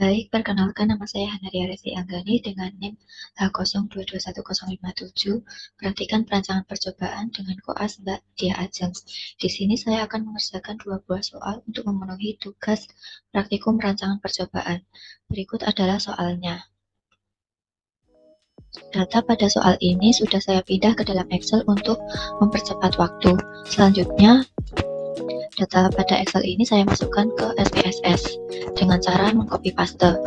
Baik, perkenalkan nama saya Hanaria Resi Anggani dengan NIM H02210057. Perhatikan perancangan percobaan dengan koas Mbak Dia Ajeng. Di sini saya akan mengerjakan 2 buah soal untuk memenuhi tugas praktikum perancangan percobaan. Berikut adalah soalnya. Data pada soal ini sudah saya pindah ke dalam Excel untuk mempercepat waktu. Selanjutnya, data pada Excel ini saya masukkan ke SPSS dengan cara mengcopy paste.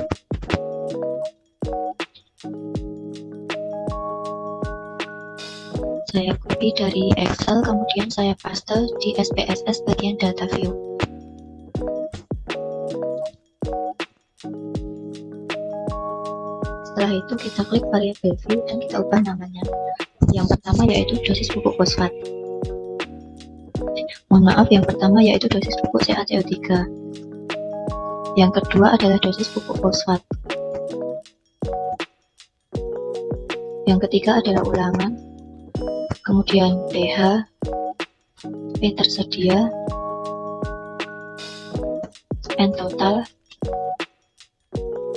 Saya copy dari Excel, kemudian saya paste di SPSS bagian data view. Setelah itu kita klik variabel view dan kita ubah namanya. Yang pertama yaitu dosis pupuk fosfat. Mohon maaf, yang pertama yaitu dosis pupuk CaCO3. Yang kedua adalah dosis pupuk fosfat. Yang ketiga adalah ulangan. Kemudian pH, P tersedia, N total,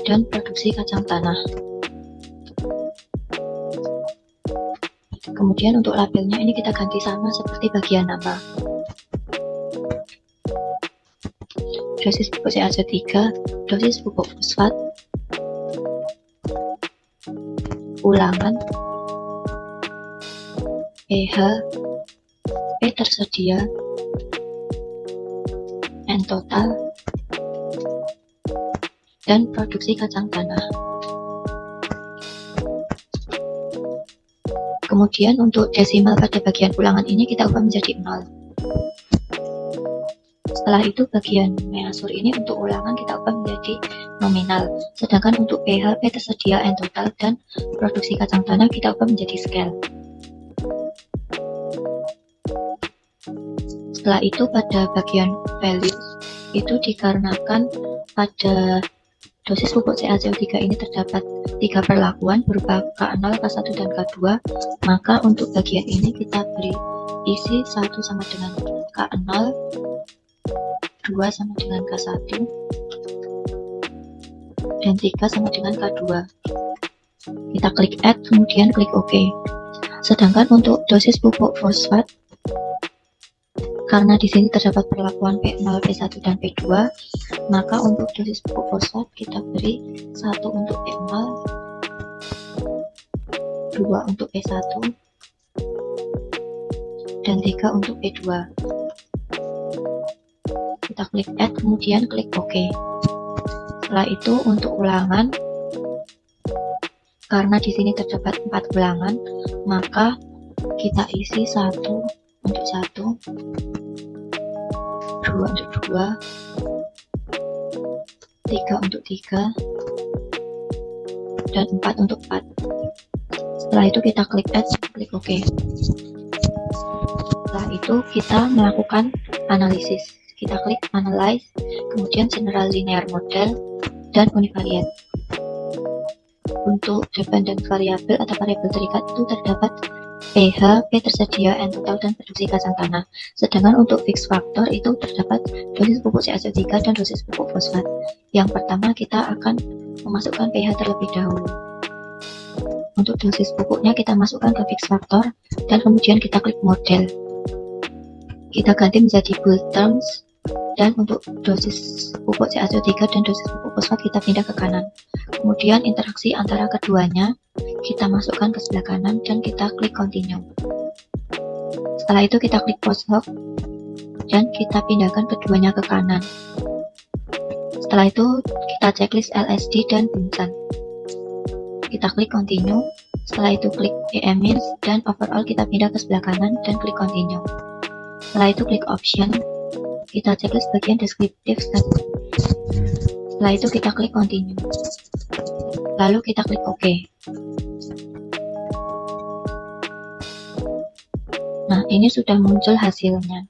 dan produksi kacang tanah. Kemudian untuk labelnya ini kita ganti sama seperti bagian nama. Dosis pupuk CaCO3, dosis pupuk fosfat, ulangan, pH, P tersedia, N total, dan produksi kacang tanah. Kemudian untuk desimal pada bagian ulangan ini kita ubah menjadi 0. Setelah itu bagian measur ini untuk ulangan kita ubah menjadi nominal. Sedangkan untuk pH, P tersedia, N total, dan produksi kacang tanah kita ubah menjadi scale. Setelah itu pada bagian values itu dikarenakan pada dosis pupuk CaCO3 ini terdapat 3 perlakuan berupa K0, K1, dan K2, maka untuk bagian ini kita beri isi 1 sama dengan K0, 2 sama dengan K1, dan 3 sama dengan K2. Kita klik add, kemudian klik OK. Sedangkan untuk dosis pupuk fosfat, karena di sini terdapat perlakuan P0, P1, dan P2, maka untuk dosis pupuk fosfat kita beri 1 untuk P0, 2 untuk P1, dan 3 untuk P2. Kita klik add, kemudian klik OK. Setelah itu untuk ulangan, karena di sini terdapat 4 ulangan, maka kita isi 1 untuk 1, 2 untuk 2, 3 untuk 3, dan 4 untuk 4. Setelah itu kita klik add, klik OK. Setelah itu kita melakukan analisis. Kita klik analyze, kemudian general linear model, dan univariate. Untuk dependent variable atau variabel terikat itu terdapat pH, P tersedia, N total, dan produksi kacang tanah. Sedangkan untuk fixed factor itu terdapat dosis pupuk CaCO3 dan dosis pupuk fosfat. Yang pertama kita akan memasukkan pH terlebih dahulu. Untuk dosis pupuknya kita masukkan ke fixed factor dan kemudian kita klik model. Kita ganti menjadi bold terms, dan untuk dosis pupuk CaCO3 dan dosis pupuk fosfat kita pindah ke kanan. Kemudian interaksi antara keduanya kita masukkan ke sebelah kanan dan kita klik continue. Setelah itu kita klik post hoc dan kita pindahkan keduanya ke kanan. Setelah itu kita checklist LSD dan Bunsen. Kita klik continue. Setelah itu klik EMINS dan overall kita pindah ke sebelah kanan dan klik continue. Setelah itu klik option. Kita checklist bagian deskriptif. Setelah itu kita klik continue. Lalu kita klik OK. Nah, ini sudah muncul hasilnya.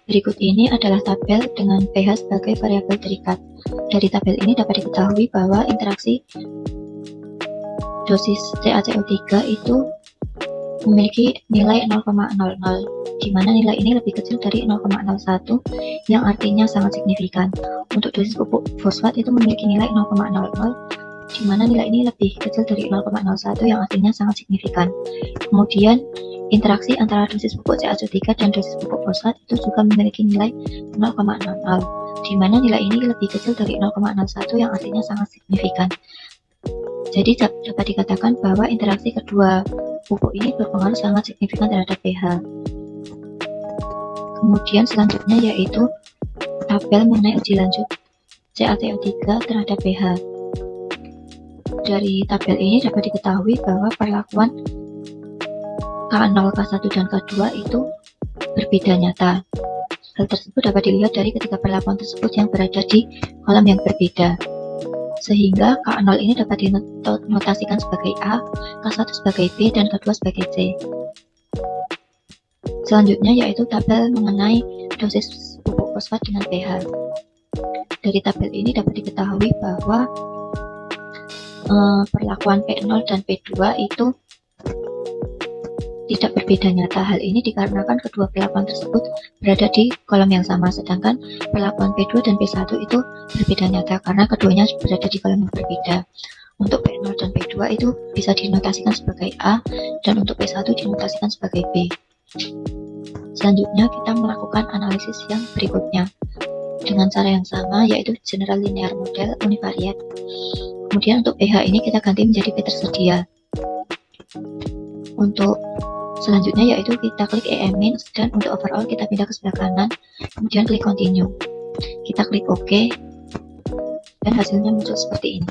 Berikut ini adalah tabel dengan pH sebagai variabel terikat. Dari tabel ini dapat diketahui bahwa interaksi dosis CaCO3 itu memiliki nilai 0,00, di mana nilai ini lebih kecil dari 0,01 yang artinya sangat signifikan. Untuk dosis pupuk fosfat itu memiliki nilai 0,00, di mana nilai ini lebih kecil dari 0,01 yang artinya sangat signifikan. Kemudian interaksi antara dosis pupuk CaCO3 dan dosis pupuk fosfat itu juga memiliki nilai 0,00, di mana nilai ini lebih kecil dari 0,01 yang artinya sangat signifikan. Jadi dapat dikatakan bahwa interaksi kedua pupuk ini berpengaruh sangat signifikan terhadap pH. Kemudian selanjutnya yaitu tabel mengenai uji lanjut CaCO3 terhadap pH. Dari tabel ini dapat diketahui bahwa perlakuan K0, K1, dan K2 itu berbeda nyata. Hal tersebut dapat dilihat dari ketiga perlakuan tersebut yang berada di kolom yang berbeda. Sehingga K0 ini dapat dinotasikan sebagai A, K1 sebagai B, dan K2 sebagai C. Selanjutnya yaitu tabel mengenai dosis pupuk fosfat dengan pH. Dari tabel ini dapat diketahui bahwa perlakuan P0 dan P2 itu tidak berbeda nyata. Hal ini dikarenakan kedua perlakuan tersebut berada di kolom yang sama, sedangkan perlakuan P2 dan P1 itu berbeda nyata karena keduanya berada di kolom yang berbeda. Untuk P0 dan P2 itu bisa dinotasikan sebagai A, dan untuk P1 dinotasikan sebagai B. Selanjutnya kita melakukan analisis yang berikutnya dengan cara yang sama, yaitu general linear model univariate. Kemudian untuk pH ini kita ganti menjadi P tersedia. Untuk selanjutnya yaitu kita klik EM-min, dan untuk overall kita pindah ke sebelah kanan, kemudian klik continue. Kita klik OK, dan hasilnya muncul seperti ini.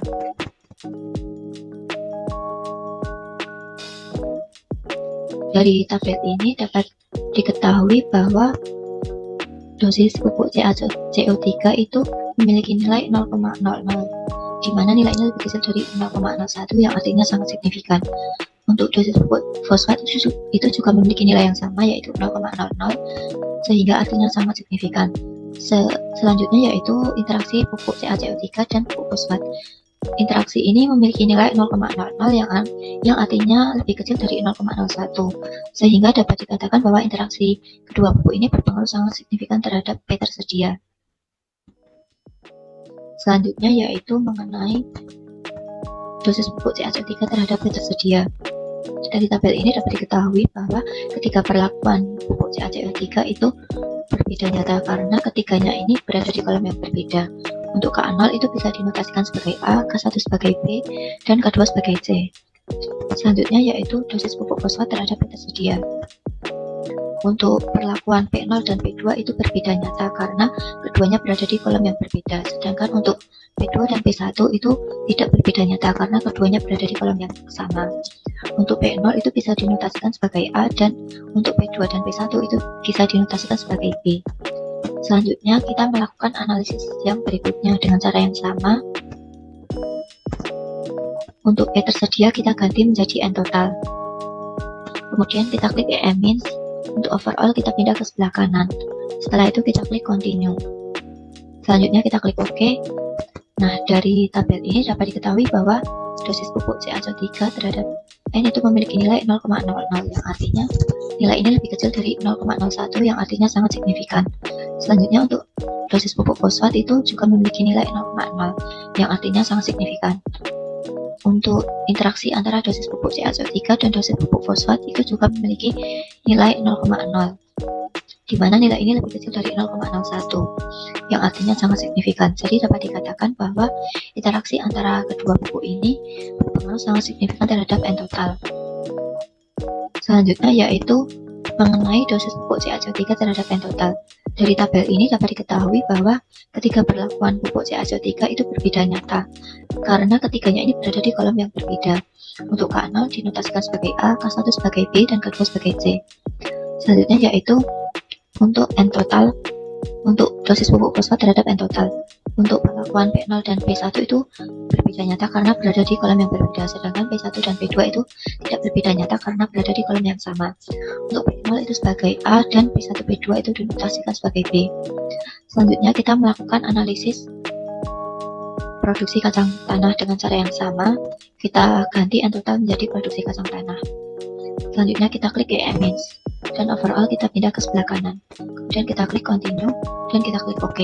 Dari tabel ini dapat diketahui bahwa dosis pupuk CaCO3 itu memiliki nilai 0,00, di mana nilai ini lebih kecil dari 0,01 yang artinya sangat signifikan. Untuk dosis pupuk fosfat itu juga memiliki nilai yang sama, yaitu 0,00, sehingga artinya sangat signifikan. Selanjutnya yaitu interaksi pupuk CaCO3 dan pupuk fosfat. Interaksi ini memiliki nilai 0,00 yang artinya lebih kecil dari 0,01, sehingga dapat dikatakan bahwa interaksi kedua pupuk ini berpengaruh sangat signifikan terhadap P tersedia. Selanjutnya yaitu mengenai dosis pupuk CaCO3 terhadap P tersedia. Dari tabel ini dapat diketahui bahwa ketiga perlakuan pupuk CaCO3 itu berbeda nyata karena ketiganya ini berada di kolom yang berbeda. Untuk K0 itu bisa dinotasikan sebagai A, K1 sebagai B, dan K2 sebagai C. Selanjutnya yaitu dosis pupuk fosfat terhadap P tersedia. Untuk perlakuan P0 dan P2 itu berbeda nyata karena keduanya berada di kolom yang berbeda. Sedangkan untuk P2 dan P1 itu tidak berbeda nyata karena keduanya berada di kolom yang sama. Untuk P0 itu bisa dinotasikan sebagai A, dan untuk P2 dan P1 itu bisa dinotasikan sebagai B. Selanjutnya kita melakukan analisis yang berikutnya dengan cara yang sama. Untuk P tersedia kita ganti menjadi N total. Kemudian kita klik EM-min, untuk overall kita pindah ke sebelah kanan. Setelah itu kita klik continue. Selanjutnya kita klik OK. Nah, dari tabel ini dapat diketahui bahwa dosis pupuk CaCO3 terhadap N itu memiliki nilai 0,00, yang artinya nilai ini lebih kecil dari 0,01 yang artinya sangat signifikan. Selanjutnya untuk dosis pupuk fosfat itu juga memiliki nilai 0,00 yang artinya sangat signifikan. Untuk interaksi antara dosis pupuk CaCO3 dan dosis pupuk fosfat itu juga memiliki nilai 0,0, di mana nilai ini lebih kecil dari 0,01 yang artinya sangat signifikan. Jadi dapat dikatakan bahwa interaksi antara kedua pupuk ini berpengaruh sangat signifikan terhadap N total. Selanjutnya yaitu mengenai dosis pupuk CaCO3 terhadap N total. Dari tabel ini dapat diketahui bahwa ketiga perlakuan pupuk CaCO3 itu berbeda nyata karena ketiganya ini berada di kolom yang berbeda. Untuk K0 dinotasikan sebagai A, K1 sebagai B, dan K2 sebagai C. Selanjutnya yaitu untuk N total, untuk dosis pupuk fosfat terhadap N total. Untuk perlakuan P0 dan P1 itu berbeda nyata karena berada di kolom yang berbeda, sedangkan P1 dan P2 itu tidak berbeda nyata karena berada di kolom yang sama. Untuk P0 itu sebagai A, dan P1 P2 itu dinotasikan sebagai B. Selanjutnya kita melakukan analisis produksi kacang tanah dengan cara yang sama, kita ganti N total menjadi produksi kacang tanah. Selanjutnya kita klik EMINS dan overall kita pindah ke sebelah kanan. Kemudian kita klik continue dan kita klik OK.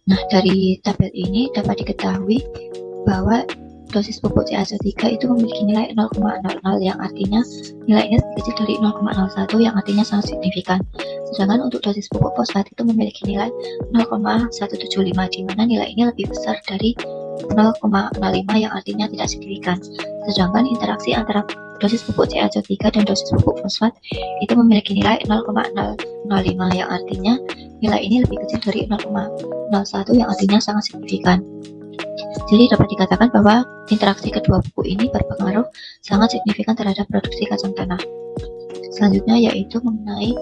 Nah, dari tabel ini dapat diketahui bahwa dosis pupuk CaCO3 itu memiliki nilai 0,00 yang artinya nilainya lebih kecil dari 0,01 yang artinya sangat signifikan. Sedangkan untuk dosis pupuk fosfat itu memiliki nilai 0,175 di mana nilai ini lebih besar dari 0,05 yang artinya tidak signifikan. Sedangkan interaksi antara dosis pupuk CaCO3 dan dosis pupuk fosfat itu memiliki nilai 0,005 yang artinya nilai ini lebih kecil dari 0,01 yang artinya sangat signifikan. Jadi dapat dikatakan bahwa interaksi kedua pupuk ini berpengaruh sangat signifikan terhadap produksi kacang tanah. Selanjutnya yaitu mengenai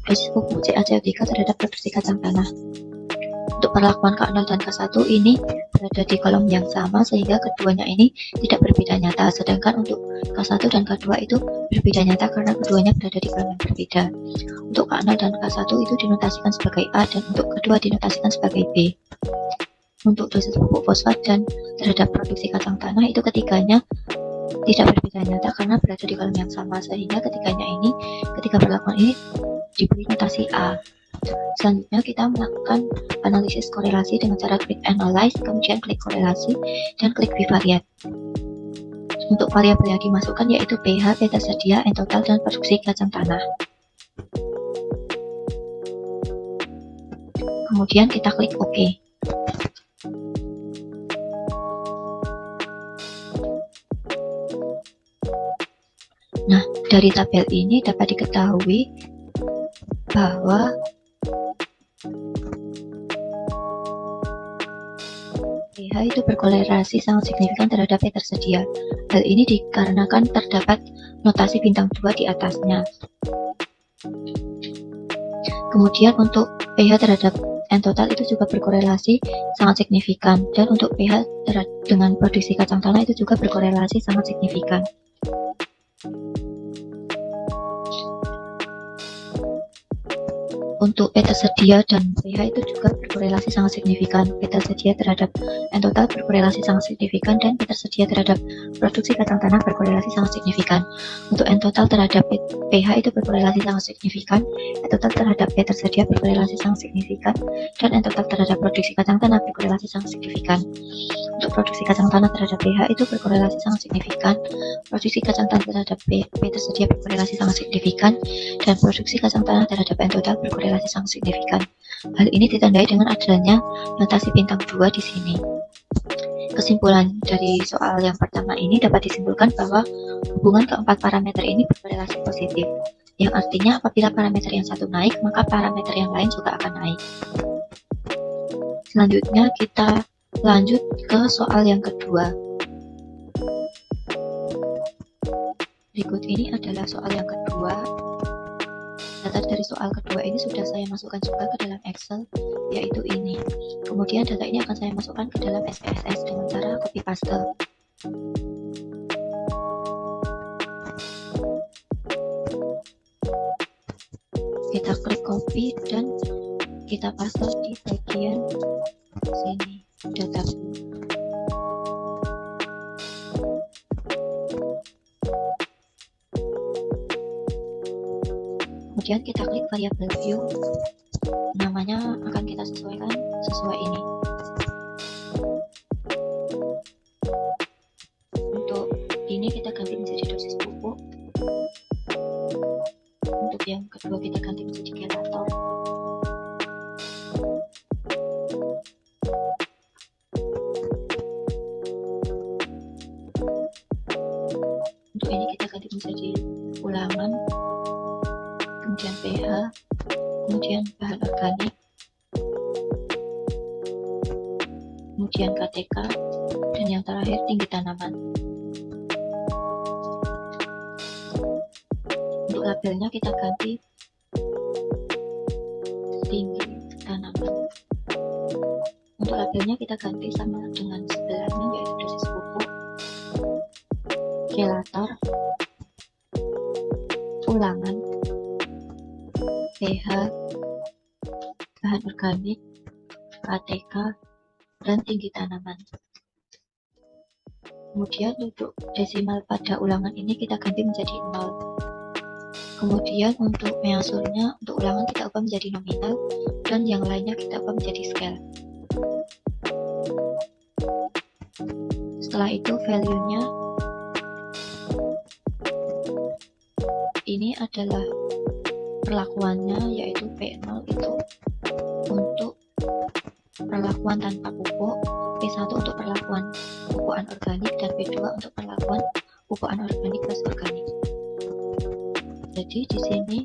dosis pupuk CaCO3 terhadap produksi kacang tanah. Untuk perlakuan K0 dan K1 ini berada di kolom yang sama sehingga keduanya ini tidak berbeda nyata, sedangkan untuk K1 dan K2 itu berbeda nyata karena keduanya berada di kolom yang berbeda. Untuk K0 dan K1 itu dinotasikan sebagai A dan untuk kedua dinotasikan sebagai B. Untuk dosis pupuk fosfat dan terhadap produksi kacang tanah itu ketiganya tidak berbeda nyata karena berada di kolom yang sama, sehingga ketika perlakuan ini diberi notasi A. Selanjutnya kita melakukan analisis korelasi dengan cara klik analyze, kemudian klik korelasi, dan klik bivariate. Untuk variabel yang dimasukkan yaitu pH, P tersedia, N total, dan produksi kacang tanah. Kemudian kita klik OK. Nah, dari tabel ini dapat diketahui bahwa pH itu berkorelasi sangat signifikan terhadap P tersedia. Hal ini dikarenakan terdapat notasi bintang 2 di atasnya. Kemudian untuk pH terhadap N total itu juga berkorelasi sangat signifikan, dan untuk pH dengan produksi kacang tanah itu juga berkorelasi sangat signifikan. Untuk P tersedia dan pH itu juga berkorelasi sangat signifikan. P tersedia terhadap N total berkorelasi sangat signifikan, dan P tersedia terhadap produksi kacang tanah berkorelasi sangat signifikan. Untuk N total terhadap pH itu berkorelasi sangat signifikan, N total terhadap P tersedia berkorelasi sangat signifikan, dan N total terhadap produksi kacang tanah berkorelasi sangat signifikan. Untuk produksi kacang tanah terhadap pH itu berkorelasi sangat signifikan, produksi kacang tanah terhadap P tersedia berkorelasi sangat signifikan, dan produksi kacang tanah terhadap N total berkorelasi sangat signifikan. Hal ini ditandai dengan adanya notasi bintang 2 di sini. Kesimpulan dari soal yang pertama ini dapat disimpulkan bahwa hubungan keempat parameter ini berkorelasi positif, yang artinya apabila parameter yang satu naik, maka parameter yang lain juga akan naik. Selanjutnya kita lanjut ke soal yang kedua. Berikut ini adalah soal yang kedua. Data dari soal kedua ini sudah saya masukkan juga ke dalam Excel, yaitu ini. Kemudian data ini akan saya masukkan ke dalam SPSS dengan cara copy paste. Kita klik copy dan kita paste di bagian sini, data. Kemudian kita klik variabel view, namanya akan kita sesuaikan sesuai ini. Untuk ini kita ganti menjadi dosis pupuk. Untuk yang kedua kita ganti menjadi gelator. Untuk ini kita ganti menjadi ulangan, kemudian pH, kemudian bahan organik, kemudian KTK, dan yang terakhir tinggi tanaman. Untuk labelnya kita ganti tinggi tanaman. Untuk labelnya kita ganti sama dengan sebelahnya, yaitu dosis pupuk, gelator, ulangan, pH, bahan organik, KTK, dan tinggi tanaman. Kemudian untuk desimal pada ulangan ini kita ganti menjadi 0. Kemudian untuk measurnya, untuk ulangan kita ubah menjadi nominal, dan yang lainnya kita ubah menjadi scale. Setelah itu value-nya ini adalah perlakuannya, yaitu P0 itu untuk perlakuan tanpa pupuk, P1 untuk perlakuan pupukan organik, dan P2 untuk perlakuan pupukan organik plus organik. Jadi di sini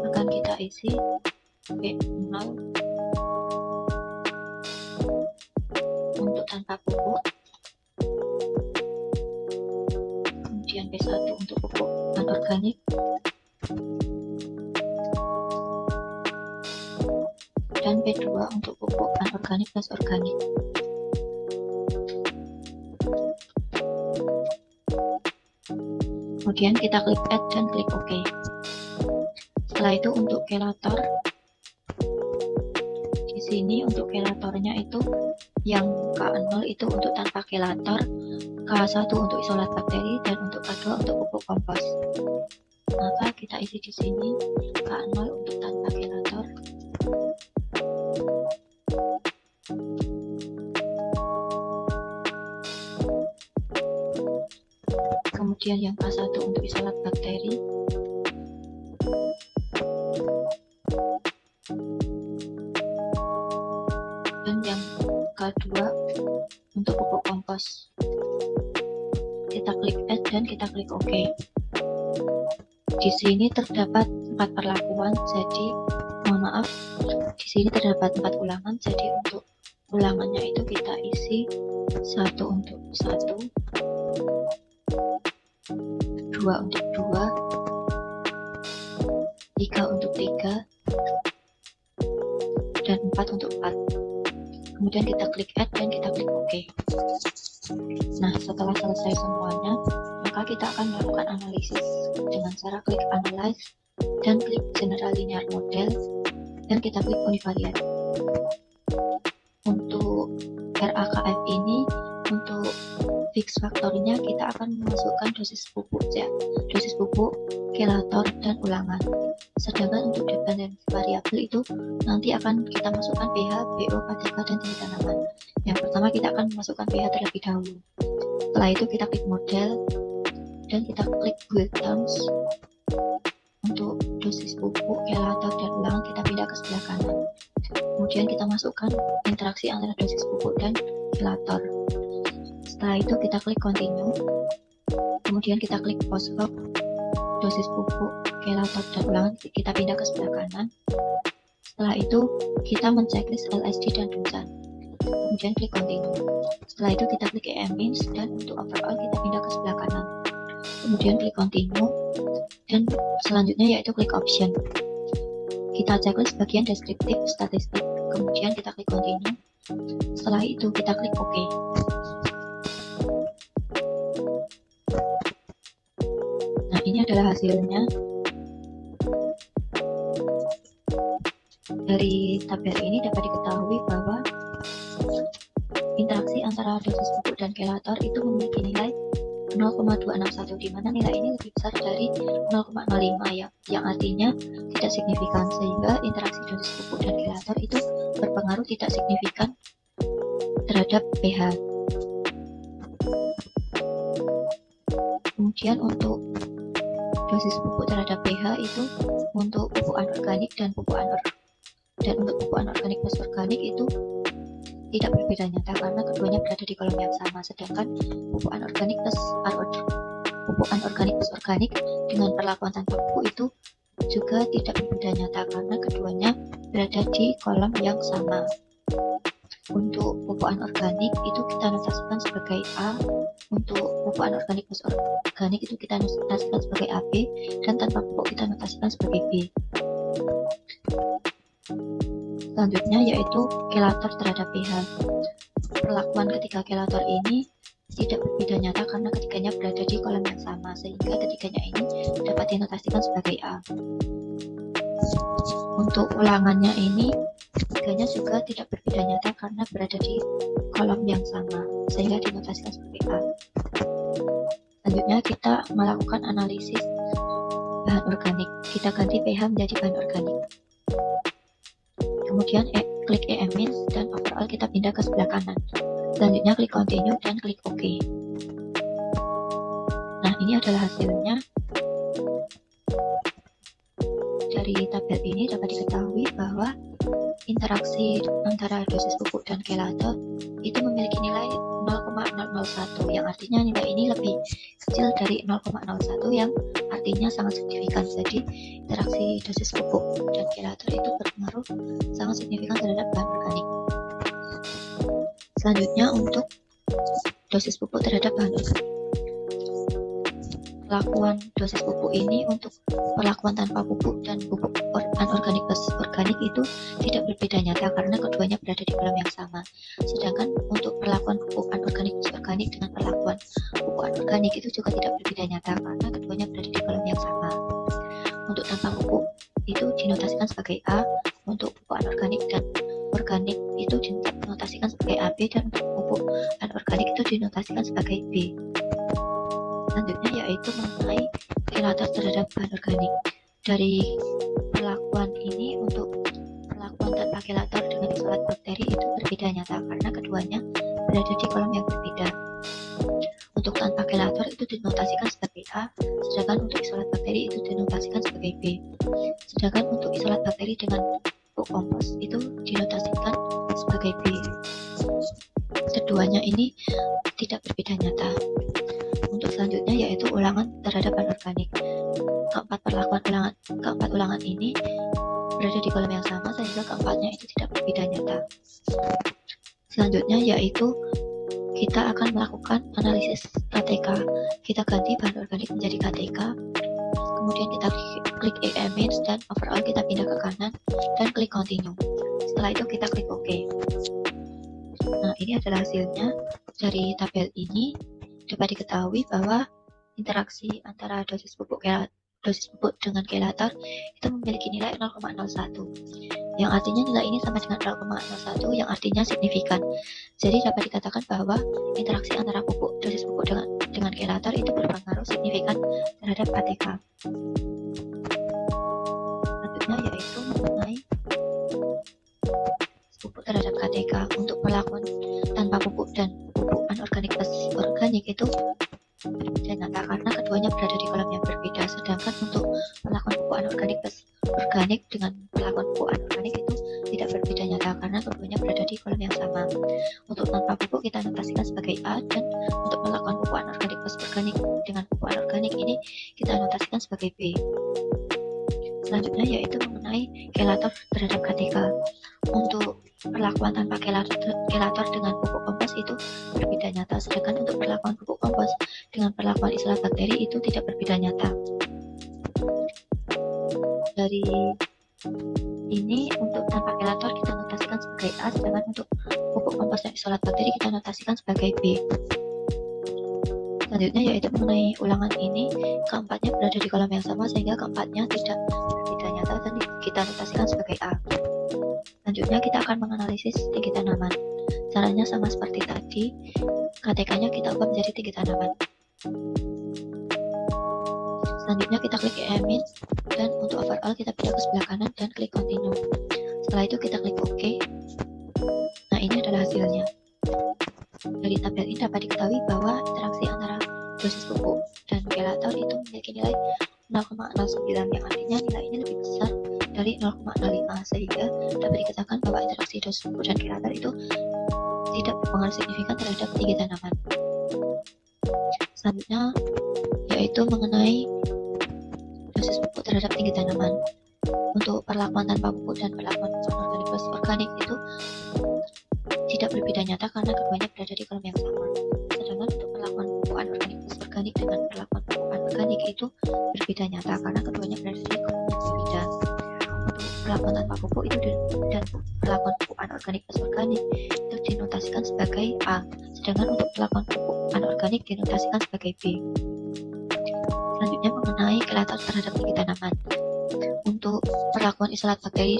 akan kita isi P0 untuk tanpa pupuk, kemudian P1 untuk pupukan organik, dan P2 untuk pupuk anorganik plus organik. Kemudian kita klik add dan klik OK. Setelah itu untuk kelator, di sini untuk kelatornya itu yang K0 itu untuk tanpa kelator, K1 untuk isolat bakteri, dan untuk K2 untuk pupuk kompos. Maka kita isi di sini K0 untuk tanpa kelator, kemudian yang K1 untuk isolat bakteri, dan yang K2 untuk pupuk kompos. Kita klik add dan kita klik OK. Di sini terdapat 4 perlakuan, jadi mohon maaf, di sini terdapat 4 ulangan, jadi untuk ulangannya itu kita isi 1 untuk 1, 2 untuk 2, 3 untuk 3, dan 4 untuk 4. Kemudian kita klik add dan kita klik OK. Nah, setelah selesai semuanya, maka kita akan melakukan analisis dengan cara klik analyze dan klik general linear model, dan kita klik univariate. Untuk RAKF ini, untuk fix faktornya kita akan memasukkan dosis pupuk ya, dosis pupuk, kelator, dan ulangan. Sedangkan untuk dependensi variabel itu nanti akan kita masukkan pH, pO, pH, dan tinggi tanaman. Yang pertama kita akan memasukkan pH terlebih dahulu. Setelah itu kita klik model dan kita klik build terms. Untuk dosis pupuk, kelator, dan ulangan kita pindah ke sebelah kanan. Kemudian kita masukkan interaksi antara dosis pupuk dan kelator. Setelah itu kita klik continue. Kemudian kita klik post log, dosis pupuk, kelator, dan ulangan kita pindah ke sebelah kanan. Setelah itu kita menceklis LSD dan Duncan. Kemudian klik continue. Setelah itu kita klik EMINS, dan untuk overall kita pindah ke sebelah kanan. Kemudian klik continue, dan selanjutnya yaitu klik option. Kita checklist bagian deskriptif statistik, kemudian kita klik continue. Setelah itu kita klik OK. Nah, ini adalah hasilnya. Dari tabel ini dapat diketahui bahwa interaksi antara dosis pupuk dan kelator itu memiliki nilai 0,261, di mana nilai ini lebih besar dari 0,05 ya, yang artinya tidak signifikan, sehingga interaksi dosis pupuk dan kelator itu berpengaruh tidak signifikan terhadap pH. Kemudian untuk dosis pupuk terhadap pH itu untuk pupuk anorganik dan untuk pupuk anorganik plus organik itu tidak berbeda nyata karena keduanya berada di kolom yang sama, sedangkan pupuk anorganik plus organik dengan perlakuan tanpa pupuk itu juga tidak berbeda nyata karena keduanya berada di kolom yang sama. Untuk pupuk anorganik itu kita notasikan sebagai A, untuk pupuk anorganik plus organik itu kita notasikan sebagai AB, dan tanpa pupuk kita notasikan sebagai B. Selanjutnya yaitu kelator terhadap pH. Perlakuan ketiga kelator ini tidak berbeda nyata karena ketiganya berada di kolom yang sama, sehingga ketiganya ini dapat dinotasikan sebagai A. Untuk ulangannya ini Ketiganya juga tidak berbeda nyata karena berada di kolom yang sama, sehingga dinotasikan sebagai A. Selanjutnya kita melakukan analisis bahan organik. Kita ganti pH menjadi bahan organik. Kemudian klik EMINS dan overall kita pindah ke sebelah kanan. Selanjutnya klik continue dan klik OK. Nah, ini adalah hasilnya. Dari tabel ini dapat diketahui bahwa interaksi antara dosis pupuk dan kelator itu memiliki nilai 0,001, yang artinya nilai ini lebih kecil dari 0,01, yang artinya sangat signifikan. Jadi interaksi dosis pupuk dan kelator itu berpengaruh sangat signifikan terhadap bahan organik. Selanjutnya untuk dosis pupuk terhadap bahan organik. Perlakuan dosis pupuk ini untuk perlakuan tanpa pupuk dan pupuk anorganik plus organik itu tidak berbeda nyata karena keduanya berada di kolom yang sama. Sedangkan untuk perlakuan pupuk anorganik plus organik dengan perlakuan pupuk anorganik itu juga tidak berbeda nyata karena keduanya berada di kolom yang sama. Untuk tanpa pupuk itu dinotasikan sebagai A, untuk pupuk anorganik dan organik itu dinotasikan sebagai AB, dan untuk pupuk anorganik itu dinotasikan sebagai B. Selanjutnya yaitu mengenai kelator terhadap bahan organik. Dari perlakuan ini, untuk perlakuan tanpa kelator dengan isolat bakteri itu berbeda nyata karena keduanya berada di kolom yang berbeda. Untuk tanpa kelator itu dinotasikan sebagai A, sedangkan untuk isolat bakteri itu dinotasikan sebagai B. Sedangkan untuk isolat bakteri dengan pupuk kompos itu dinotasikan sebagai B. Keduanya ini tidak berbeda nyata. Untuk selanjutnya yaitu ulangan terhadap bahan organik. Keempat ulangan ini berada di kolom yang sama sehingga keempatnya itu tidak berbeda nyata. Selanjutnya yaitu kita akan melakukan analisis KTK. Kita ganti bahan organik menjadi KTK. Kemudian kita klik EMINS dan overall kita pindah ke kanan dan klik continue. Setelah itu kita klik OK. Nah, ini adalah hasilnya. Dari tabel ini dapat diketahui bahwa interaksi antara dosis pupuk dengan kelator itu memiliki nilai 0,01, yang artinya nilai ini sama dengan 0,01, yang artinya signifikan. Jadi dapat dikatakan bahwa interaksi antara dosis pupuk dengan kelator itu berpengaruh signifikan terhadap KTK. Selanjutnya yaitu mengenai pupuk terhadap KTK. Untuk perlakuan tanpa pupuk dan pupuk anorganik plus organik itu berbeda nyata karena keduanya berada di kolom yang berbeda. Sedangkan untuk perlakuan pupuk anorganik plus organik dengan perlakuan pupuk anorganik itu tidak berbeda nyata karena keduanya berada di kolom yang sama. Untuk tanpa pupuk kita notasikan sebagai A, dan untuk perlakuan pupuk anorganik plus organik dengan pupuk anorganik ini kita notasikan sebagai B. Selanjutnya yaitu mengenai kelator terhadap KTK. Untuk perlakuan tanpa kelator dengan pupuk kompos itu berbeda nyata, sedangkan untuk perlakuan pupuk kompos dengan perlakuan isolat bakteri itu tidak berbeda nyata. Dari ini untuk tanpa kelator kita notasikan sebagai A, sedangkan untuk pupuk kompos dan isolat bakteri kita notasikan sebagai B. Selanjutnya yaitu mengenai ulangan ini, keempatnya berada di kolom yang sama sehingga keempatnya tidak berbeda nyata dan kita notasikan sebagai A. Selanjutnya kita akan menganalisis tinggi tanaman. Caranya sama seperti tadi, KTK-nya kita ubah menjadi tinggi tanaman. Selanjutnya kita klik EMINS dan untuk overall kita pindah ke sebelah kanan dan klik continue. Setelah itu kita klik OK. Nah, ini adalah hasilnya. Dari tabel ini dapat diketahui bahwa interaksi antara dosis pupuk dan kelator itu memiliki nilai 0,09, yang artinya nilai ini lebih besar dari 0,05, sehingga dapat dikatakan bahwa interaksi dosis pupuk dan kelator itu tidak berpengaruh signifikan terhadap tinggi tanaman. Selanjutnya yaitu mengenai dosis pupuk terhadap tinggi tanaman. Untuk perlakuan tanpa pupuk dan perlakuan anorganik plus organik itu tidak berbeda nyata karena keduanya berada di kolom yang sama. Sedangkan untuk perlakuan pupuk anorganik plus organik dengan perlakuan pupuk anorganik itu berbeda nyata karena keduanya berada di kolom yang berbeda. Untuk perlakuan tanpa pupuk itu dan perlakuan pupuk anorganik plus organik itu dinotasikan sebagai A, sedangkan untuk perlakuan pupuk anorganik dinotasikan sebagai B. Selanjutnya mengenai kelator terhadap tinggi tanaman. Untuk perlakuan isolat bakteri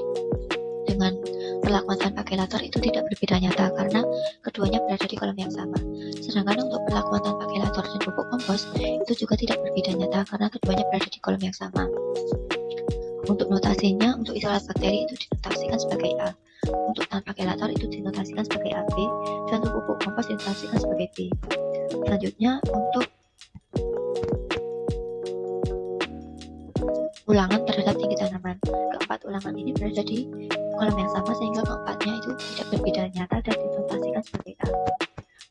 dengan perlakuan tanpa kelator itu tidak berbeda nyata karena keduanya berada di kolom yang sama. Sedangkan untuk perlakuan tanpa kelator dan pupuk kompos itu juga tidak berbeda nyata karena keduanya berada di kolom yang sama. Untuk notasinya, untuk isolat bakteri itu dinotasikan sebagai A, untuk tanpa kelator itu dinotasikan sebagai AB, dan untuk pupuk kompos dinotasikan sebagai B. Selanjutnya, untuk ulangan terhadap tinggi tanaman. Keempat ulangan ini berada di kolom yang sama sehingga keempatnya itu tidak berbeda nyata dan dinotasikan sebagai A.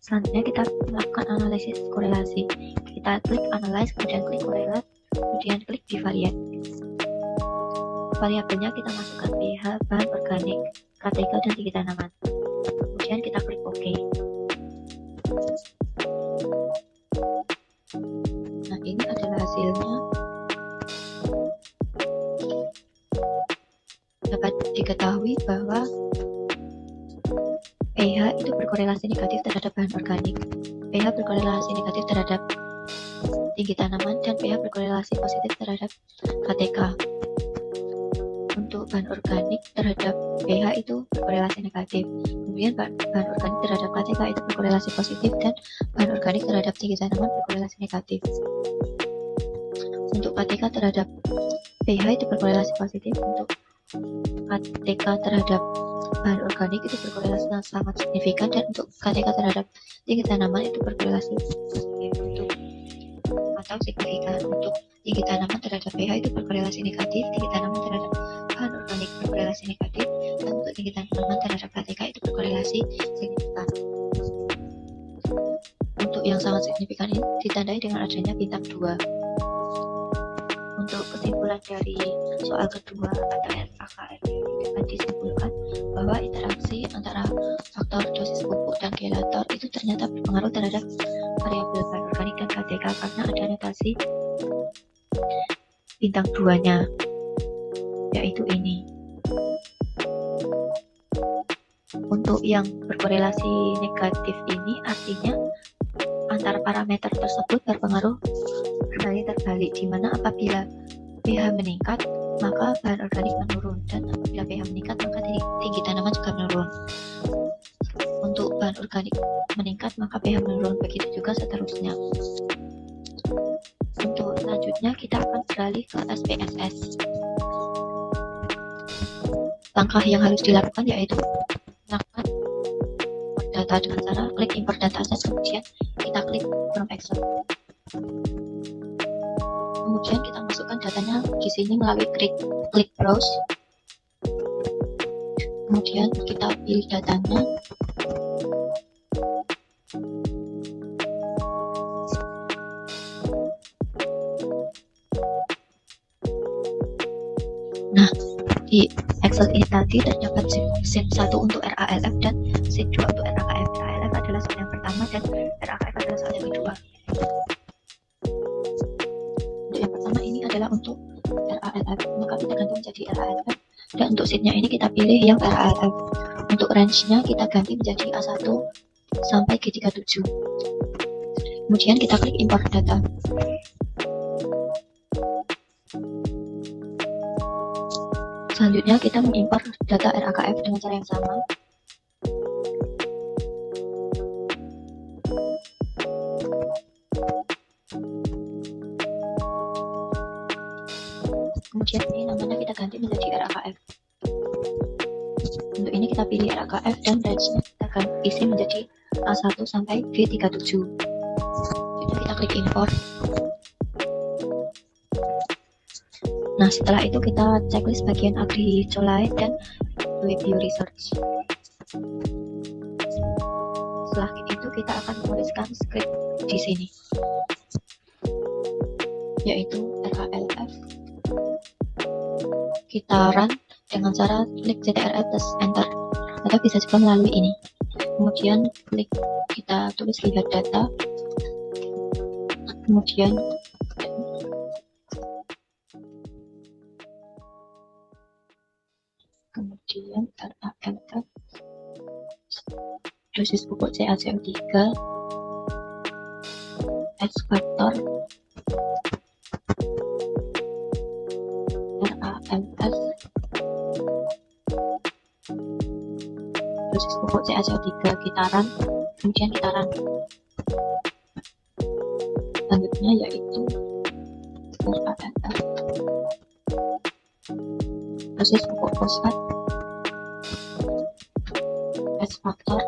Selanjutnya kita melakukan analisis korelasi. Kita klik analyze, kemudian klik correlate, kemudian klik bivariate. Variabelnya kita masukkan pH, bahan organik, KTK, dan tinggi tanaman. Kemudian kita klik OK. Nah, ini adalah hasilnya. Dapat diketahui bahwa pH itu berkorelasi negatif terhadap bahan organik, pH berkorelasi negatif terhadap tinggi tanaman, dan pH berkorelasi positif terhadap KTK. Untuk bahan organik terhadap pH itu berkorelasi negatif, kemudian bahan organik terhadap KTK itu berkorelasi positif, dan bahan organik terhadap tinggi tanaman berkorelasi negatif. Untuk KTK terhadap pH itu berkorelasi positif, untuk KTK terhadap bahan organik itu berkorelasi sangat signifikan, dan untuk KTK terhadap tinggi tanaman itu berkorelasi positif atau signifikan. Untuk tinggi tanaman terhadap pH itu berkorelasi negatif, tinggi tanaman terhadap bahan organik berkorelasi negatif, dan untuk tinggi tanaman terhadap KTK itu berkorelasi signifikan. Untuk yang sangat signifikan ini ditandai dengan adanya bintang 2. Untuk kesimpulan dari soal kedua atau RAKF dapat disimpulkan bahwa interaksi antara faktor dosis pupuk dan kelator itu ternyata berpengaruh terhadap variabel bahan organik dan KTK karena ada notasi bintang 2-nya, yaitu ini. Untuk yang berkorelasi negatif ini artinya antara parameter tersebut berpengaruh terbalik, di mana apabila pH meningkat maka bahan organik menurun, dan apabila pH meningkat maka tinggi tanaman juga menurun. Untuk bahan organik meningkat maka pH menurun, begitu juga seterusnya. Untuk selanjutnya kita akan beralih ke SPSS. Langkah yang harus dilakukan yaitu melakukan data dengan cara klik import data set, kemudian kita klik from Excel. Kemudian kita masukkan datanya di sini melalui klik browse. Kemudian kita pilih datanya. Nah, di Excel ini tadi terdapat sheet 1 untuk RALF dan sheet 2 untuk RAKF. RALF adalah soal yang pertama dan RAKF adalah soal yang kedua. Untuk yang pertama ini adalah untuk RALF, maka kita ganti menjadi RALF, dan untuk sheetnya ini kita pilih yang RALF. Untuk range-nya kita ganti menjadi A1 sampai G37. Kemudian kita klik import data. Selanjutnya kita mengimport data RAKF dengan cara yang sama. Kemudian ini namanya kita ganti menjadi RAKF. Untuk ini kita pilih RAKF dan range-nya kita isi menjadi A1 sampai G37. Jadi kita klik import. Nah, setelah itu kita checklist bagian Agri-Colite dan Bio Research. Setelah itu kita akan menuliskan script di sini, yaitu RALF. Kita run dengan cara klik CTRL plus enter, atau bisa juga melalui ini. Kemudian klik kita tulis lihat data, kemudian RALF dosis pupuk CaCO3 X faktor RALF pupuk CaCO3 kitaran, kemudian kitaran. Selanjutnya yaitu RAFF, dosis pupuk fosfat, S faktor,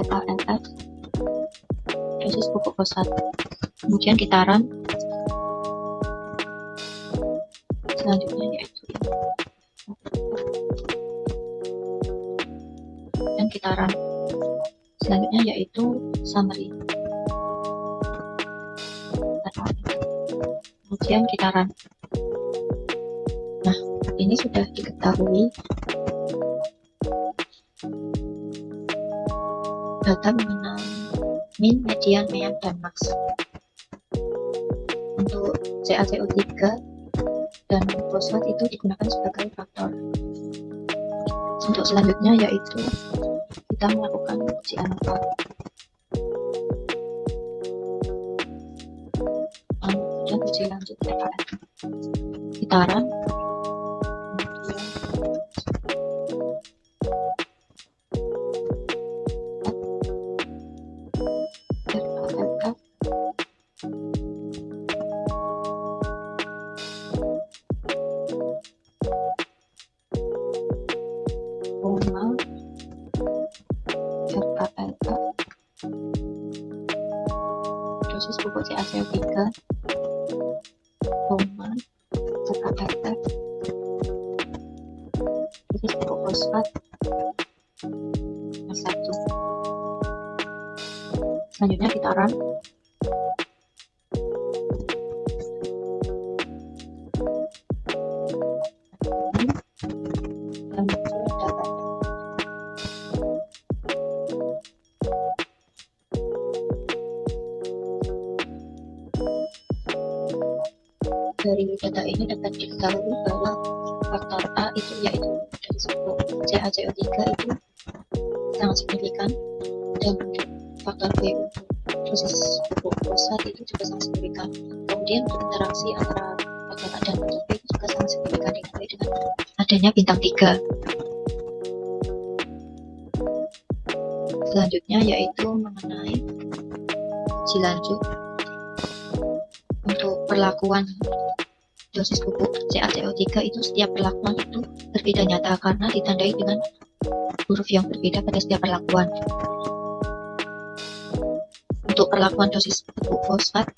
RAFF, dosis pupuk fosfat, kemudian kitaran. Selanjutnya yaitu dan kitaran. Selanjutnya yaitu summary, kemudian kitaran. Nah, ini sudah diketahui data mengenai min, median, mean, dan max. Untuk CaCO3 dan fosfat itu digunakan sebagai faktor. Untuk selanjutnya yaitu kita melakukan uji ANOVA. Dan uji lanjut RAFF. Kitaran, RAFF, koma, RAFF, dosis pupuk CaCO3, koma, RAFF, dosis pupuk fosfat, S1. Selanjutnya kitaran. Dari data ini dapat diketahui bahwa faktor A itu yaitu dari pupuk CaCO3 itu sangat signifikan, dan faktor B untuk dosis pupuk fosfat itu juga sangat signifikan. Kemudian interaksi antara faktor A dan faktor B itu juga sangat signifikan diketahui dengan adanya bintang 3. Selanjutnya yaitu mengenai uji lanjut untuk perlakuan dosis pupuk CaCO3 itu. Setiap perlakuan itu berbeda nyata karena ditandai dengan huruf yang berbeda pada setiap perlakuan. Untuk perlakuan dosis pupuk fosfat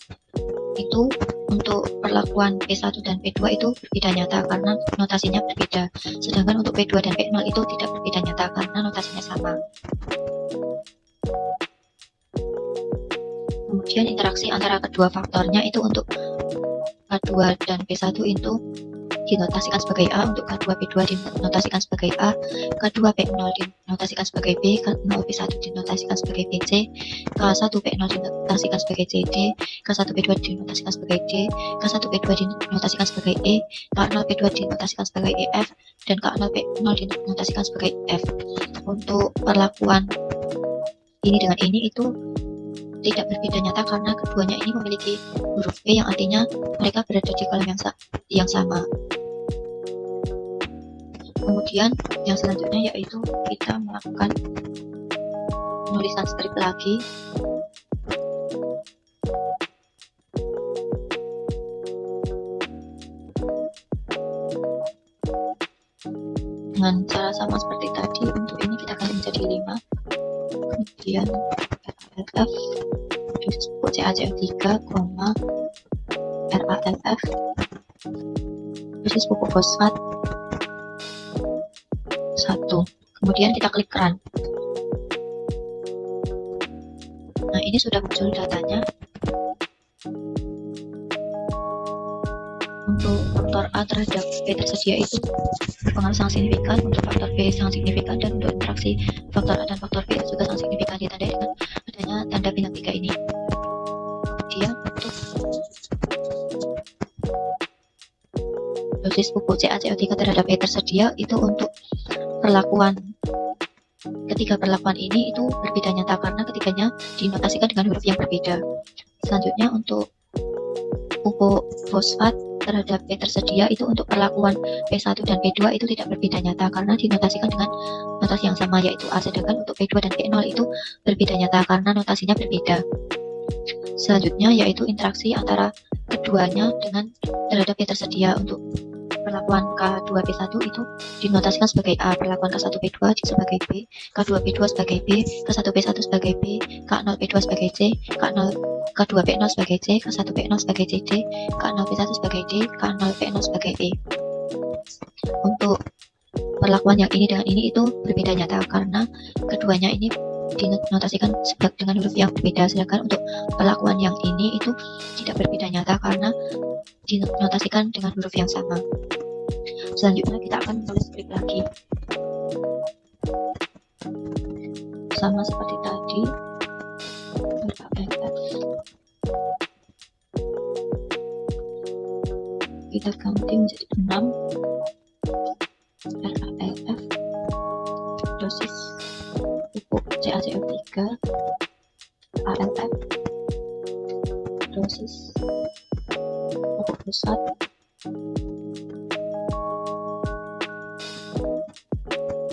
itu, untuk perlakuan P1 dan P2 itu berbeda nyata karena notasinya berbeda. Sedangkan untuk P2 dan P0 itu tidak berbeda nyata karena notasinya sama. Kemudian interaksi antara kedua faktornya itu untuk K2 dan P1 itu dinotasikan sebagai A, untuk K2 P2 dinotasikan sebagai A, K2 P0 dinotasikan sebagai B, K0 P1 dinotasikan sebagai BC, K1 P0 dinotasikan sebagai CD, K1 P2 dinotasikan sebagai D, K1 P2 dinotasikan sebagai E, K0 P2 dinotasikan sebagai EF, dan K0 P0 dinotasikan sebagai F. Untuk perlakuan ini dengan ini itu tidak berbeda nyata karena keduanya ini memiliki huruf P yang artinya mereka berada di kolom yang sama. Kemudian yang selanjutnya yaitu kita melakukan penulisan skrip lagi. Dengan cara sama seperti tadi, untuk ini kita kali menjadi 5. Kemudian RAFF, dosis pupuk CaCO3, RAFF, dosis pupuk fosfat 1. Kemudian kita klik run. Nah, ini sudah muncul datanya. Untuk faktor A terhadap B tersedia itu berpengaruh sangat signifikan, untuk faktor B sangat signifikan, dan untuk interaksi faktor A dan faktor B juga sangat signifikan ditandai dengan adanya tanda bintang 3 ini. Kemudian untuk dosis pupuk CaCO3 terhadap B tersedia itu untuk perlakuan ketiga perlakuan ini itu berbeda nyata karena ketiganya dinotasikan dengan huruf yang berbeda. Selanjutnya untuk pupuk fosfat terhadap P tersedia itu untuk perlakuan P1 dan P2 itu tidak berbeda nyata karena dinotasikan dengan notasi yang sama yaitu A, sedangkan untuk P2 dan P0 itu berbeda nyata karena notasinya berbeda. Selanjutnya yaitu interaksi antara keduanya dengan terhadap P tersedia. Untuk perlakuan K2P1 itu dinotasikan sebagai A, perlakuan K1P2 sebagai B, K2P2 sebagai B, K1P1 sebagai B, K0P2 sebagai C, K2P0 sebagai C, K1P0 sebagai CD, K0P1 sebagai D, K0P0 sebagai E. Untuk perlakuan yang ini dengan ini itu berbeda nyata karena keduanya ini dinotasikan dengan huruf yang berbeda, sedangkan untuk perlakuan yang ini itu tidak berbeda nyata karena dinotasikan dengan huruf yang sama. Selanjutnya kita akan menulis skrip lagi sama seperti tadi. Kita ganti menjadi 6 RALF dosis pupuk CaCO3 ALF dosis pupuk fosfat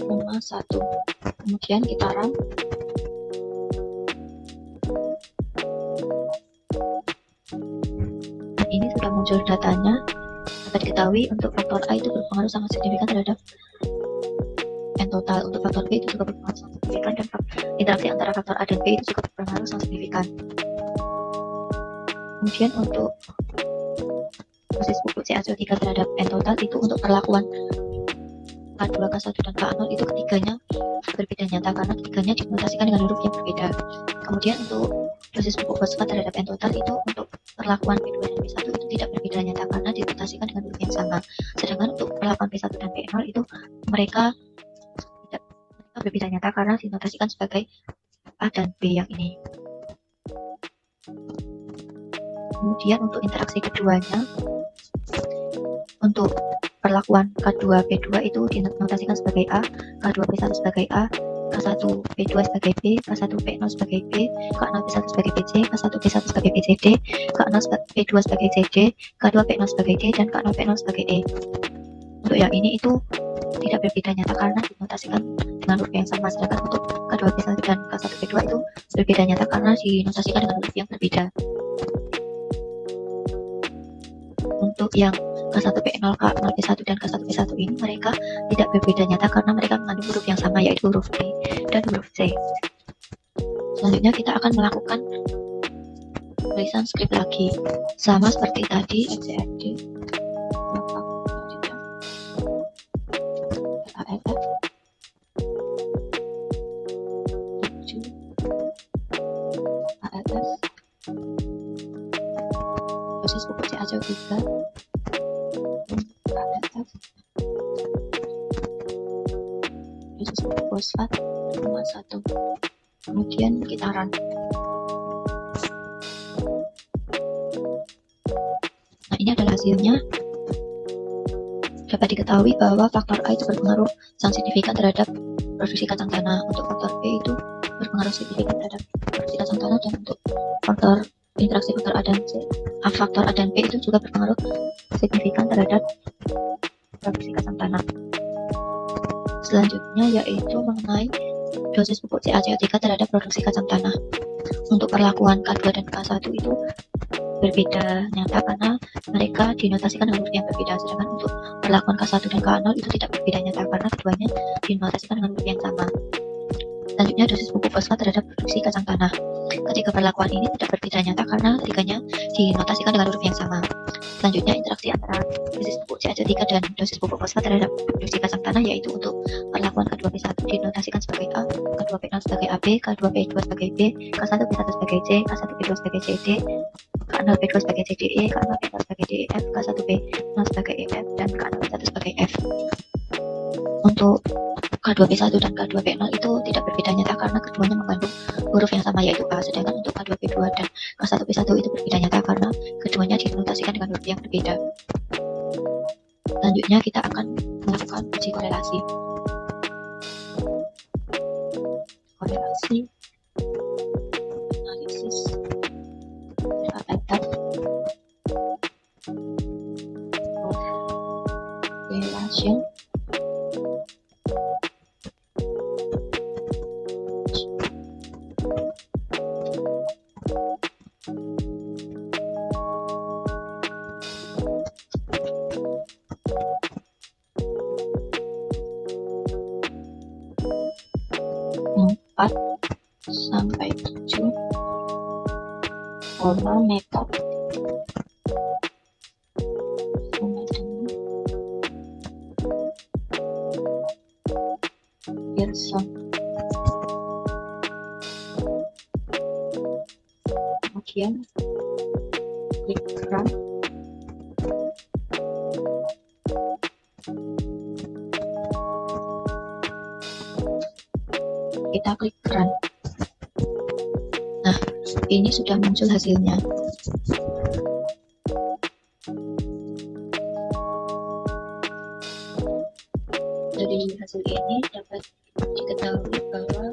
nomor 1. Kemudian kita run. Dan ini sudah muncul datanya. Dapat diketahui untuk faktor A itu berpengaruh sangat signifikan terhadap N total. Untuk faktor B itu juga berpengaruh sangat signifikan, dan interaksi antara faktor A dan B itu juga berpengaruh sangat signifikan. Kemudian untuk dosis pupuk CaCO3 terhadap N total itu untuk perlakuan K2, K1, dan K0 itu ketiganya berbeda nyata karena ketiganya dinotasikan dengan huruf yang berbeda. Kemudian untuk dosis pupuk fosfat terhadap N total itu untuk perlakuan P2 dan P1 itu tidak berbeda nyata karena dinotasikan dengan huruf yang sama. Sedangkan untuk perlakuan P1 dan P0 itu mereka berbeda nyata karena dinotasikan sebagai A dan B yang ini. Kemudian untuk interaksi keduanya, untuk perlakuan K2P2 itu dinotasikan sebagai A, K2P1 sebagai A, K1P2 sebagai B, K1P0 sebagai B, K0P1 sebagai BC, K1P1 sebagai BCD, K0P2 sebagai CD, K2P0 sebagai D, dan K0P0 sebagai E. Untuk yang ini itu tidak berbeda nyata karena dinotasikan dengan huruf yang sama, sedangkan untuk K2P1 dan K1P2 itu berbeda nyata karena dinotasikan dengan huruf yang berbeda. Untuk yang K1P0, K0P1 dan K1P1 ini mereka tidak berbeda nyata karena mereka mengandung huruf yang sama yaitu huruf B dan huruf C. Selanjutnya kita akan melakukan tulisan skrip lagi sama seperti tadi. XCRD ALF ALF dosis pupuk CaCO3 ALF dosis pupuk fosfat nomor 1. Kemudian kita run. Nah, ini adalah hasilnya. Dapat diketahui bahwa faktor A itu berpengaruh sangat signifikan terhadap produksi kacang tanah. Untuk faktor B itu berpengaruh signifikan terhadap produksi kacang tanah, dan untuk faktor interaksi faktor A dan C, faktor A dan B itu juga berpengaruh signifikan terhadap produksi kacang tanah. Selanjutnya yaitu mengenai dosis pupuk CaCO3 terhadap produksi kacang tanah. Untuk perlakuan K2 dan K1 itu berbeda nyata karena mereka dinotasikan dengan huruf yang berbeda, sedangkan untuk perlakuan K1 dan K0 itu tidak berbeda nyata karena keduanya dinotasikan dengan huruf yang sama. Selanjutnya dosis pupuk fosfat terhadap produksi kacang tanah. Ketiga perlakuan ini tidak berbeda nyata karena ketiganya dinotasikan dengan huruf yang sama. Selanjutnya interaksi antara dosis pupuk CaCO3 dan dosis pupuk fosfat terhadap produksi kacang tanah, yaitu untuk perlakuan K2P1 dinotasikan sebagai A, K2P0 sebagai AB, K2P2 sebagai B, K1P1 sebagai C, K1P2 sebagai CD, K0P2 sebagai CDE, K0P0 sebagai DEF, K1P0 sebagai EF, dan K0P1 sebagai F. Untuk K2P1 dan K2P0 itu tidak berbeda nyata karena keduanya mengandung huruf yang sama yaitu A, sedangkan untuk K2P2 dan K1P1 itu berbeda nyata karena keduanya dinotasikan dengan huruf yang berbeda. Selanjutnya kita akan melakukan uji korelasi. Korelasi analisis ALF formal method Pearson. Kemudian klik run. Kita klik run. Nah, ini sudah muncul hasilnya. Dari hasil ini dapat diketahui bahwa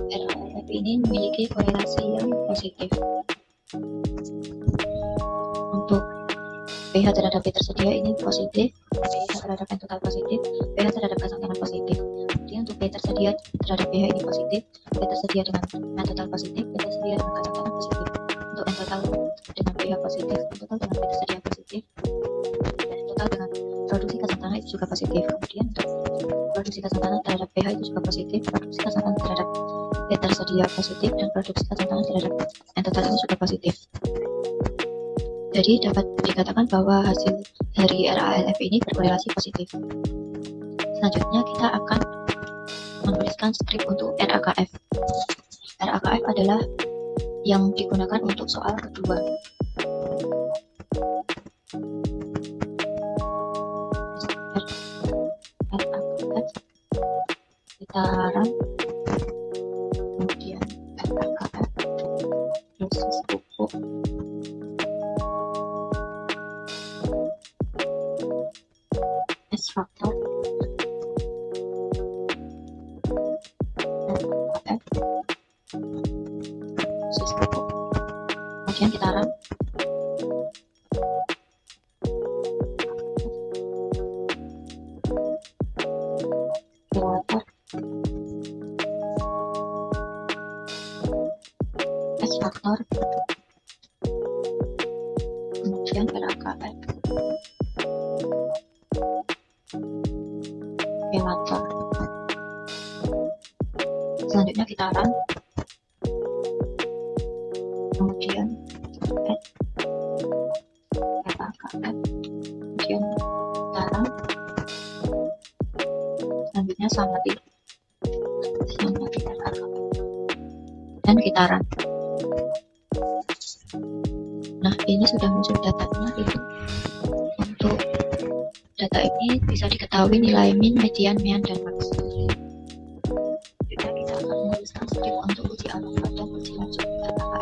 RALF ini memiliki korelasi yang positif. Untuk pH terhadap B tersedia ini positif, pH terhadap N total positif, pH terhadap gas antanan positif. Kemudian untuk B tersedia terhadap pH ini positif, B tersedia dengan N total positif, B tersedia dengan gas antanan positif. Untuk N total dengan pH positif, N total dengan B tersedia positif, dan N total dengan produksi gas antanan itu juga positif. Kemudian untuk produksi gas antanan terhadap pH itu juga positif, produksi gas antanan terhadap B tersedia positif, dan produksi gas antanan terhadap N total ini juga positif. Jadi dapat dikatakan bahwa hasil dari RALF ini berkorelasi positif. Selanjutnya kita akan menuliskan skrip untuk RAKF. RAKF adalah yang digunakan untuk soal kedua. RAKF kita run, kemudian RAKF dosis pupuk S faktor RAKF dosis pupuk, kemudian kita run. Water S faktor, kemudian RAKF water. Selanjutnya kita run, kemudian add RAKF, kemudian kita run. Selanjutnya summary RAKF, dan kita run. Nah, ini sudah muncul datanya. Itu untuk data ini bisa diketahui nilai min, median, mean, dan max. Juga kita akan menuliskan skrip untuk uji alur atau uji lanjut RAKF.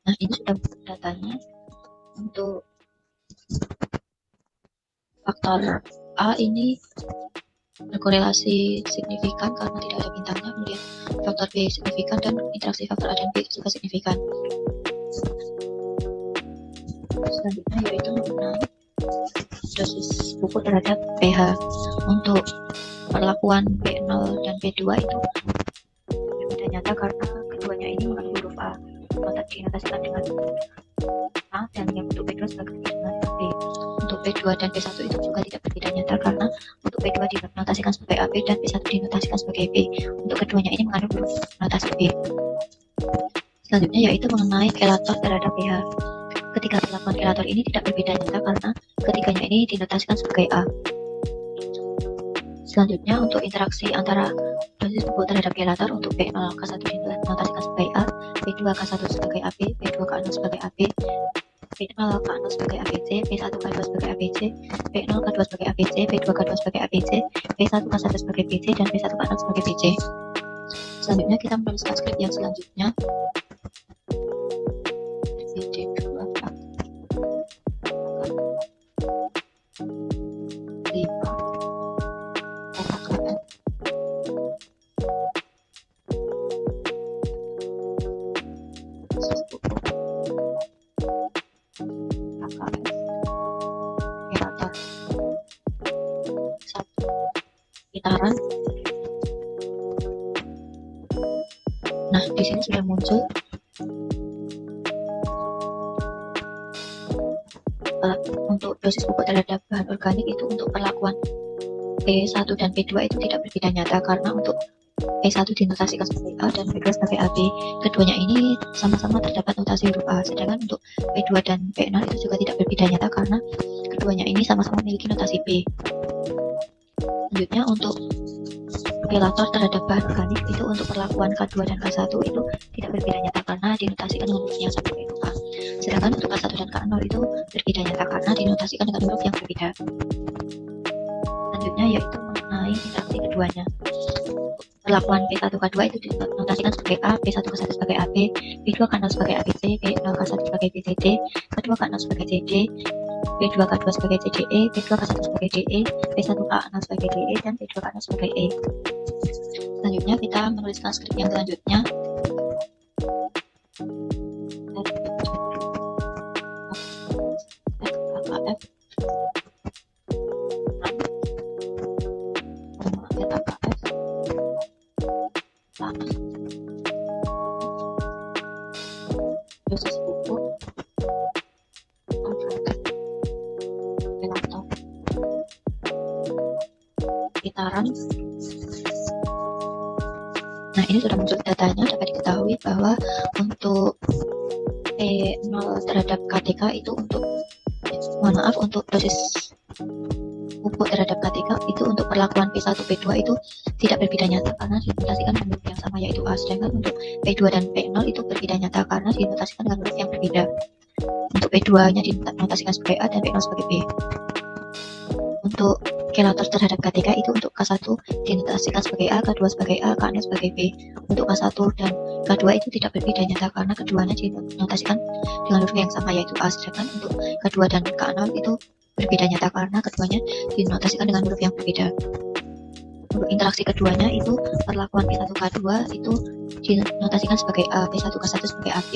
Nah, ini sudah datanya. Untuk faktor A ini berkorelasi signifikan karena tidak ada bintangnya, kemudian faktor B signifikan dan interaksi faktor A dan B juga signifikan. Selanjutnya yaitu mengenai dosis pupuk terhadap pH. Untuk perlakuan P0 dan P2 itu berbeda nyata karena keduanya ini mengandung huruf A, maka dinotasikan dengan A, dan yang untuk P2 sebagai dengan B. Untuk P2 dan P1 itu juga tidak berbeda nyata karena untuk P2 dinotasikan sebagai AB dan P1 dinotasikan sebagai B. Untuk keduanya ini mengandung huruf notasi B. Selanjutnya yaitu mengenai kelator terhadap pH. Ketiga perlakuan kelator ini tidak berbeda nyata karena ketiganya ini dinotasikan sebagai A. Selanjutnya untuk interaksi antara dosis pupuk terhadap kelator untuk P0 K1 dinotasikan sebagai A, P2 K1 sebagai AB, P2 K0 sebagai AB, P0 K0 sebagai ABC, P1 K2 sebagai ABC, P0 K2 sebagai ABC, P2 K2 sebagai ABC, P1 K1 sebagai PC, dan P1 K0 sebagai PC. Selanjutnya kita menuliskan skrip yang selanjutnya. VD2 gitaran. Nah, di sini sudah muncul untuk dosis pupuk terhadap bahan organik itu untuk perlakuan P1 dan P2 itu tidak berbeda nyata, karena untuk P1 dinotasikan sebagai A dan P2 sebagai AB. Keduanya ini sama-sama terdapat notasi huruf A, sedangkan untuk P2 dan P0 itu juga tidak berbeda nyata karena keduanya ini sama-sama memiliki notasi B. Selanjutnya untuk kelator terhadap bahan organik itu untuk perlakuan K2 dan K1 itu tidak berbeda nyata karena dinotasikan dengan huruf yang sama yaitu A. Sedangkan untuk K1 dan K0 itu berbeda nyata karena dinotasikan dengan huruf yang berbeda. Selanjutnya yaitu mengenai interaksi keduanya. Perlakuan P1 K2 itu dinotasikan sebagai A, P1 K1 sebagai AB, P2 K0 sebagai ABC, P0 K1 sebagai BCD, K2 K0 sebagai CD, P2 K2 sebagai CDE, P2 K1 sebagai DE, P1 K0 sebagai DE, dan P2 K0 sebagai E. Selanjutnya kita menuliskan skrip yang selanjutnya. Dosis pupuk gitaran. Nah, ini sudah muncul datanya. Dapat diketahui bahwa untuk P0 terhadap KTK itu untuk dosis pupuk terhadap KTK itu untuk perlakuan P1 P2 itu tidak berbeda nyata karena dinotasikan dengan huruf yang sama yaitu A, sedangkan untuk P2 dan P0 itu berbeda nyata karena dinotasikan dengan huruf yang berbeda. Untuk P2 nya dinotasikan sebagai A dan P0 sebagai B. Untuk kelator terhadap KTK itu untuk K1 dinotasikan sebagai A, K2 sebagai A, K0 sebagai B. Untuk K1 dan K2 itu tidak berbeda nyata karena keduanya dinotasikan dengan huruf yang sama yaitu A, sedangkan untuk K2 dan K0 itu berbeda nyata karena keduanya dinotasikan dengan huruf yang berbeda. Untuk interaksi keduanya itu perlakuan P1 K2 itu dinotasikan sebagai A, P1 K1 sebagai AB,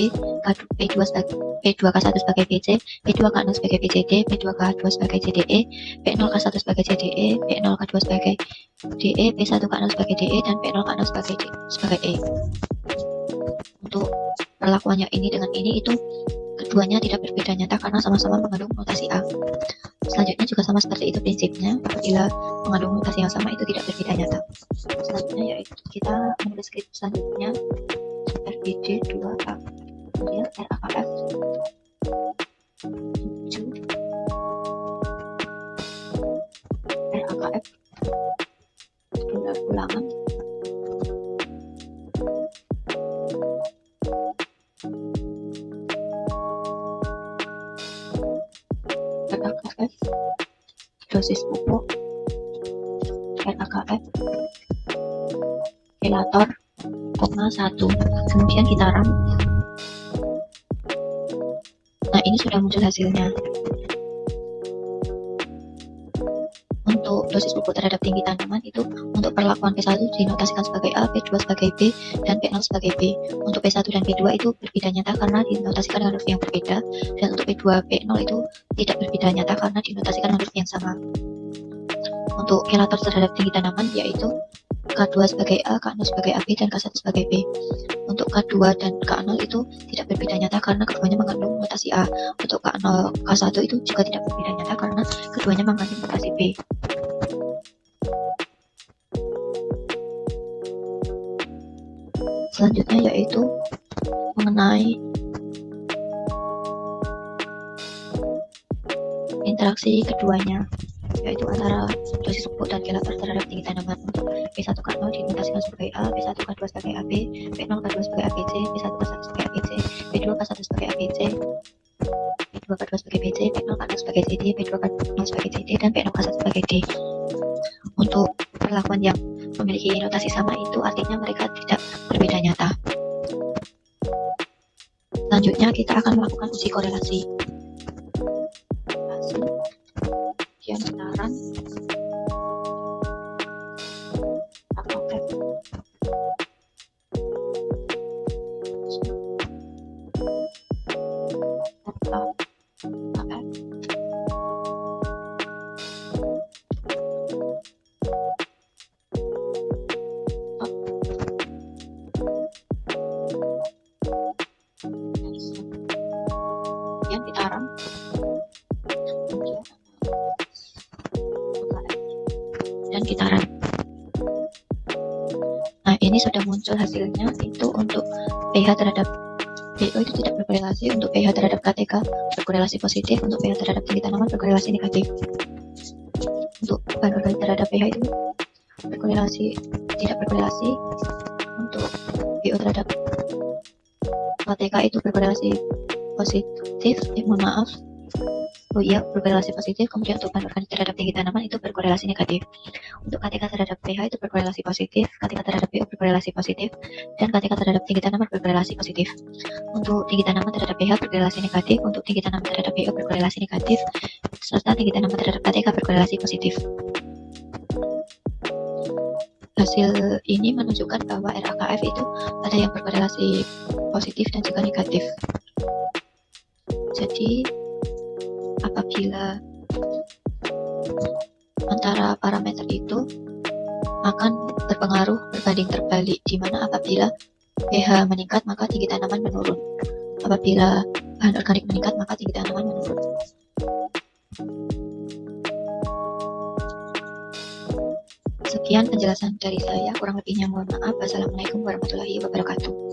P2 K1 sebagai BC, P2 K0 sebagai BCD, P2 K2 sebagai CDE, P0 K1 sebagai CDE, P0 K2 sebagai DE, P1 K0 sebagai DE, dan P0 K0 sebagai E. Untuk perlakuannya ini dengan ini itu keduanya tidak berbeda nyata karena sama-sama mengandung notasi A. Selanjutnya juga sama seperti itu prinsipnya, apabila mengandung notasi yang sama itu tidak berbeda nyata. Selanjutnya yaitu kita menulis skrip selanjutnya RBD 2A, kemudian RAKF 7, RAKF jumlah ulangan, RAKF dosis pupuk, RAKF kelator, 1, kemudian gitaran. Nah, ini sudah muncul hasilnya. Untuk dosis pupuk terhadap tinggi tanaman itu untuk perlakuan P1 dinotasikan sebagai A, P2 sebagai B, dan P0 sebagai B. Untuk P1 dan P2 itu berbeda nyata karena dinotasikan dengan huruf yang berbeda, dan untuk P2 P0 itu tidak berbeda nyata karena dinotasikan dengan huruf yang sama. Untuk kelator terhadap tinggi tanaman yaitu K2 sebagai A, K0 sebagai AB, dan K1 sebagai B. Untuk K2 dan K0 itu tidak berbeda nyata karena keduanya mengandung notasi A. Untuk K0, K1 itu juga tidak berbeda nyata karena keduanya mengandung notasi B. Selanjutnya yaitu mengenai interaksi keduanya, yaitu antara dosis pupuk dan kelator terhadap tinggi tanaman. Untuk P1 K0 dinotasikan sebagai A, P1 K2 sebagai AB, P0 K2 sebagai ABC, P1 K1 sebagai ABC, P2 K1 sebagai ABC, P2 P2K2 sebagai BC, P0K0 sebagai CD, P2K0 sebagai CD, dan P0K1 sebagai D. Untuk perlakuan yang memiliki notasi sama itu artinya mereka tidak berbeda nyata. Selanjutnya kita akan melakukan uji korelasi. Hasil ujian getaran kemudian getaran dan gitaran. Nah, ini sudah muncul hasilnya. Itu untuk pH terhadap BO itu tidak berkorelasi, untuk pH terhadap KTK berkorelasi positif, untuk pH terhadap tinggi tanaman berkorelasi negatif. Untuk bahan organik terhadap pH itu tidak berkorelasi, untuk BO terhadap KTK itu berkorelasi positif, berkorelasi positif. Kemudian untuk bahan organik terhadap tinggi tanaman itu berkorelasi negatif. Untuk KTK terhadap pH itu berkorelasi positif, KTK terhadap BO berkorelasi positif, dan KTK terhadap tinggi tanaman berkorelasi positif. Untuk tinggi tanaman terhadap pH berkorelasi negatif, untuk tinggi tanaman terhadap BO berkorelasi negatif, serta tinggi tanaman terhadap KTK berkorelasi positif. Hasil ini menunjukkan bahwa RAKF itu ada yang berkorelasi positif dan juga negatif. Jadi apabila antara parameter itu akan berpengaruh berbanding terbalik, di mana apabila pH meningkat maka tinggi tanaman menurun, apabila bahan organik meningkat maka tinggi tanaman menurun. Sekian penjelasan dari saya, kurang lebihnya mohon maaf. Wassalamualaikum warahmatullahi wabarakatuh.